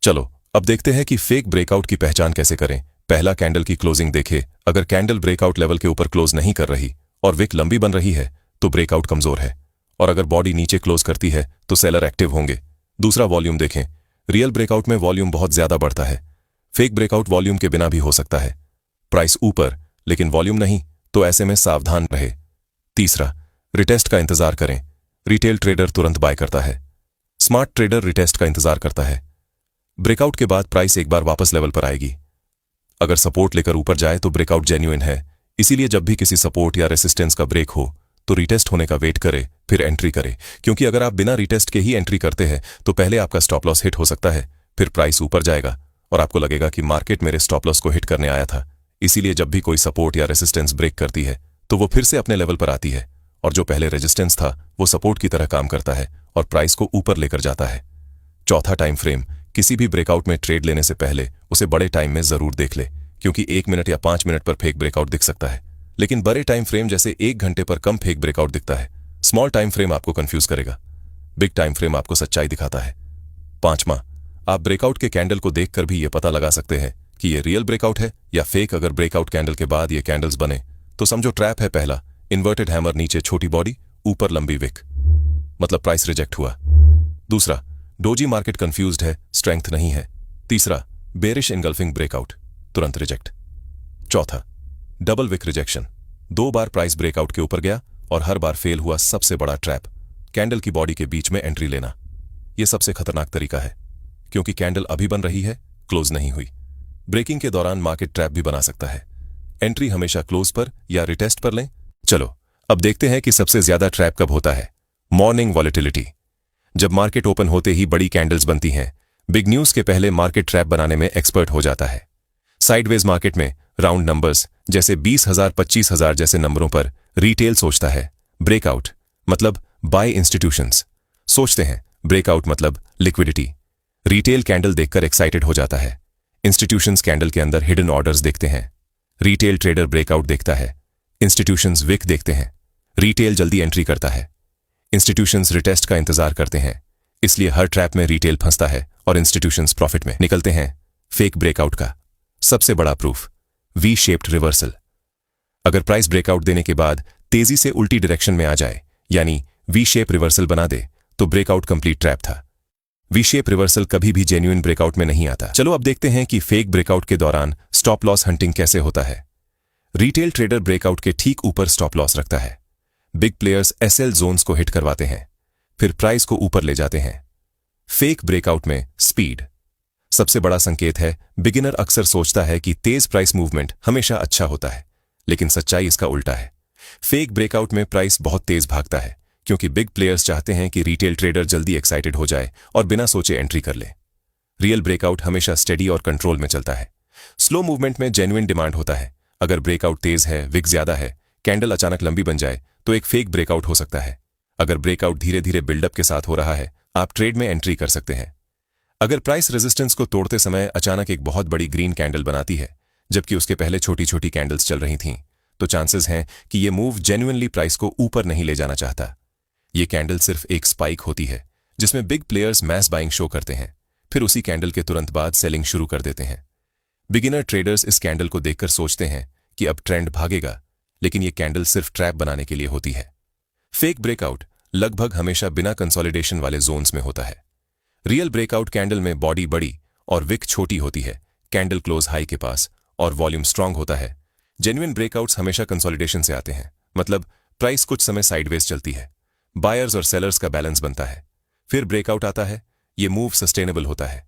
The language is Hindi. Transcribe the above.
चलो अब देखते हैं कि फेक ब्रेकआउट की पहचान कैसे करें। पहला, कैंडल की क्लोजिंग देखें। अगर कैंडल ब्रेकआउट लेवल के ऊपर क्लोज नहीं कर रही और विक लंबी बन रही है तो ब्रेकआउट कमजोर है, और अगर बॉडी नीचे क्लोज करती है तो सेलर एक्टिव होंगे। दूसरा, वॉल्यूम देखें। रियल ब्रेकआउट में वॉल्यूम बहुत ज्यादा बढ़ता है। फेक ब्रेकआउट वॉल्यूम के बिना भी हो सकता है। प्राइस ऊपर लेकिन वॉल्यूम नहीं, तो ऐसे में सावधान रहे। तीसरा, रिटेस्ट का इंतजार करें। रिटेल ट्रेडर तुरंत बाय करता है, स्मार्ट ट्रेडर रिटेस्ट का इंतजार करता है। ब्रेकआउट के बाद प्राइस एक बार वापस लेवल पर आएगी। अगर सपोर्ट लेकर ऊपर जाए तो ब्रेकआउट जेन्युइन है। इसीलिए जब भी किसी सपोर्ट या रेसिस्टेंस का ब्रेक हो तो रिटेस्ट होने का वेट करे, फिर एंट्री करे। क्योंकि अगर आप बिना रिटेस्ट के ही एंट्री करते हैं तो पहले आपका स्टॉप लॉस हिट हो सकता है, फिर प्राइस ऊपर जाएगा और आपको लगेगा कि मार्केट मेरे स्टॉप लॉस को हिट करने आया था। इसीलिए जब भी कोई सपोर्ट या रेसिस्टेंस ब्रेक करती है तो वो फिर से अपने लेवल पर आती है, और जो पहले रेजिस्टेंस था वो सपोर्ट की तरह काम करता है और प्राइस को ऊपर लेकर जाता है। चौथा, टाइम फ्रेम। किसी भी ब्रेकआउट में ट्रेड लेने से पहले उसे बड़े टाइम में जरूर देख ले, क्योंकि 1 मिनट या 5 मिनट पर फेक ब्रेकआउट दिख सकता है, लेकिन बड़े टाइम फ्रेम जैसे 1 घंटे पर कम फेक ब्रेकआउट दिखता है। स्मॉल टाइम फ्रेम आपको कंफ्यूज करेगा, बिग टाइम फ्रेम आपको सच्चाई दिखाता है। पांचवा, आप ब्रेकआउट के कैंडल को देखकर भी ये पता लगा सकते हैं कि ये रियल ब्रेकआउट है या फेक। अगर ब्रेकआउट कैंडल के बाद ये कैंडल्स बने तो समझो ट्रैप है। पहला, इन्वर्टेड हैमर, नीचे छोटी बॉडी, ऊपर लंबी विक, मतलब प्राइस रिजेक्ट हुआ। दूसरा, डोजी मार्केट कंफ्यूज्ड है, स्ट्रेंथ नहीं है। तीसरा, बेरिश इनगल्फिंग ब्रेकआउट, तुरंत रिजेक्ट। चौथा, डबल विक रिजेक्शन, 2 बार प्राइस ब्रेकआउट के ऊपर गया और हर बार फेल हुआ। सबसे बड़ा ट्रैप, कैंडल की बॉडी के बीच में एंट्री लेना। यह सबसे खतरनाक तरीका है, क्योंकि कैंडल अभी बन रही है, क्लोज नहीं हुई। ब्रेकिंग के दौरान मार्केट ट्रैप भी बना सकता है। एंट्री हमेशा क्लोज पर या रिटेस्ट पर लें। चलो अब देखते हैं कि सबसे ज्यादा ट्रैप कब होता है। मॉर्निंग वॉलेटिलिटी, जब मार्केट ओपन होते ही बड़ी कैंडल्स बनती हैं। बिग न्यूज के पहले मार्केट ट्रैप बनाने में एक्सपर्ट हो जाता है। साइडवेज मार्केट में राउंड नंबर्स जैसे 20,000, 25,000 जैसे नंबरों पर रिटेल सोचता है ब्रेकआउट मतलब बाय। इंस्टीट्यूशंस सोचते हैं ब्रेकआउट मतलब लिक्विडिटी। रिटेल कैंडल देखकर एक्साइटेड हो जाता है। इंस्टीट्यूशंस कैंडल के अंदर हिडन ऑर्डर्स देखते हैं। रिटेल ट्रेडर ब्रेकआउट देखता है, इंस्टीट्यूशंस विक देखते हैं। रिटेल जल्दी एंट्री करता है, इंस्टीट्यूशंस रिटेस्ट का इंतजार करते हैं। इसलिए हर ट्रैप में रिटेल फंसता है और इंस्टीट्यूशंस प्रॉफिट में निकलते हैं। फेक ब्रेकआउट का सबसे बड़ा प्रूफ, वी शेप्ड रिवर्सल। अगर प्राइस ब्रेकआउट देने के बाद तेजी से उल्टी डायरेक्शन में आ जाए, यानी वी शेप रिवर्सल बना दे, तो ब्रेकआउट कंप्लीट ट्रैप था। वी शेप रिवर्सल कभी भी जेन्युइन ब्रेकआउट में नहीं आता। चलो अब देखते हैं कि फेक ब्रेकआउट के दौरान स्टॉप लॉस हंटिंग कैसे होता है। रिटेल ट्रेडर ब्रेकआउट के ठीक ऊपर स्टॉप लॉस रखता है। बिग प्लेयर्स एसएल जोन्स को हिट करवाते हैं, फिर प्राइस को ऊपर ले जाते हैं। फेक ब्रेकआउट में स्पीड सबसे बड़ा संकेत है। बिगिनर अक्सर सोचता है कि तेज प्राइस मूवमेंट हमेशा अच्छा होता है, लेकिन सच्चाई इसका उल्टा है। फेक ब्रेकआउट में प्राइस बहुत तेज भागता है, क्योंकि बिग प्लेयर्स चाहते हैं कि रिटेल ट्रेडर जल्दी एक्साइटेड हो जाए और बिना सोचे एंट्री कर ले। रियल ब्रेकआउट हमेशा स्टेडी और कंट्रोल में चलता है। स्लो मूवमेंट में जेन्युइन डिमांड होता है। अगर ब्रेकआउट तेज है, विक ज्यादा है, कैंडल अचानक लंबी बन जाए तो एक फेक ब्रेकआउट हो सकता है। अगर ब्रेकआउट धीरे धीरे बिल्डअप के साथ हो रहा है, आप ट्रेड में एंट्री कर सकते हैं। अगर प्राइस रेजिस्टेंस को तोड़ते समय अचानक एक बहुत बड़ी ग्रीन कैंडल बनाती है, जबकि उसके पहले छोटी छोटी कैंडल्स चल रही थीं, तो चांसेस हैं कि ये मूव जेन्युइनली प्राइस को ऊपर नहीं ले जाना चाहता। ये कैंडल सिर्फ एक स्पाइक होती है, जिसमें big players mass buying show करते हैं, फिर उसी कैंडल के तुरंत बाद सेलिंग शुरू कर देते हैं। बिगिनर ट्रेडर्स इस कैंडल को देखकर सोचते हैं कि अब ट्रेंड भागेगा, लेकिन ये कैंडल सिर्फ ट्रैप बनाने के लिए होती है। फेक ब्रेकआउट लगभग हमेशा बिना कंसोलिडेशन वाले जोन्स में होता है। रियल ब्रेकआउट कैंडल में बॉडी बड़ी और विक छोटी होती है, कैंडल क्लोज हाई के पास और वॉल्यूम स्ट्रांग होता है। जेन्युइन ब्रेकआउट्स हमेशा कंसोलिडेशन से आते हैं, मतलब प्राइस कुछ समय साइडवेज चलती है, बायर्स और सेलर्स का बैलेंस बनता है, फिर ब्रेकआउट आता है। ये मूव सस्टेनेबल होता है।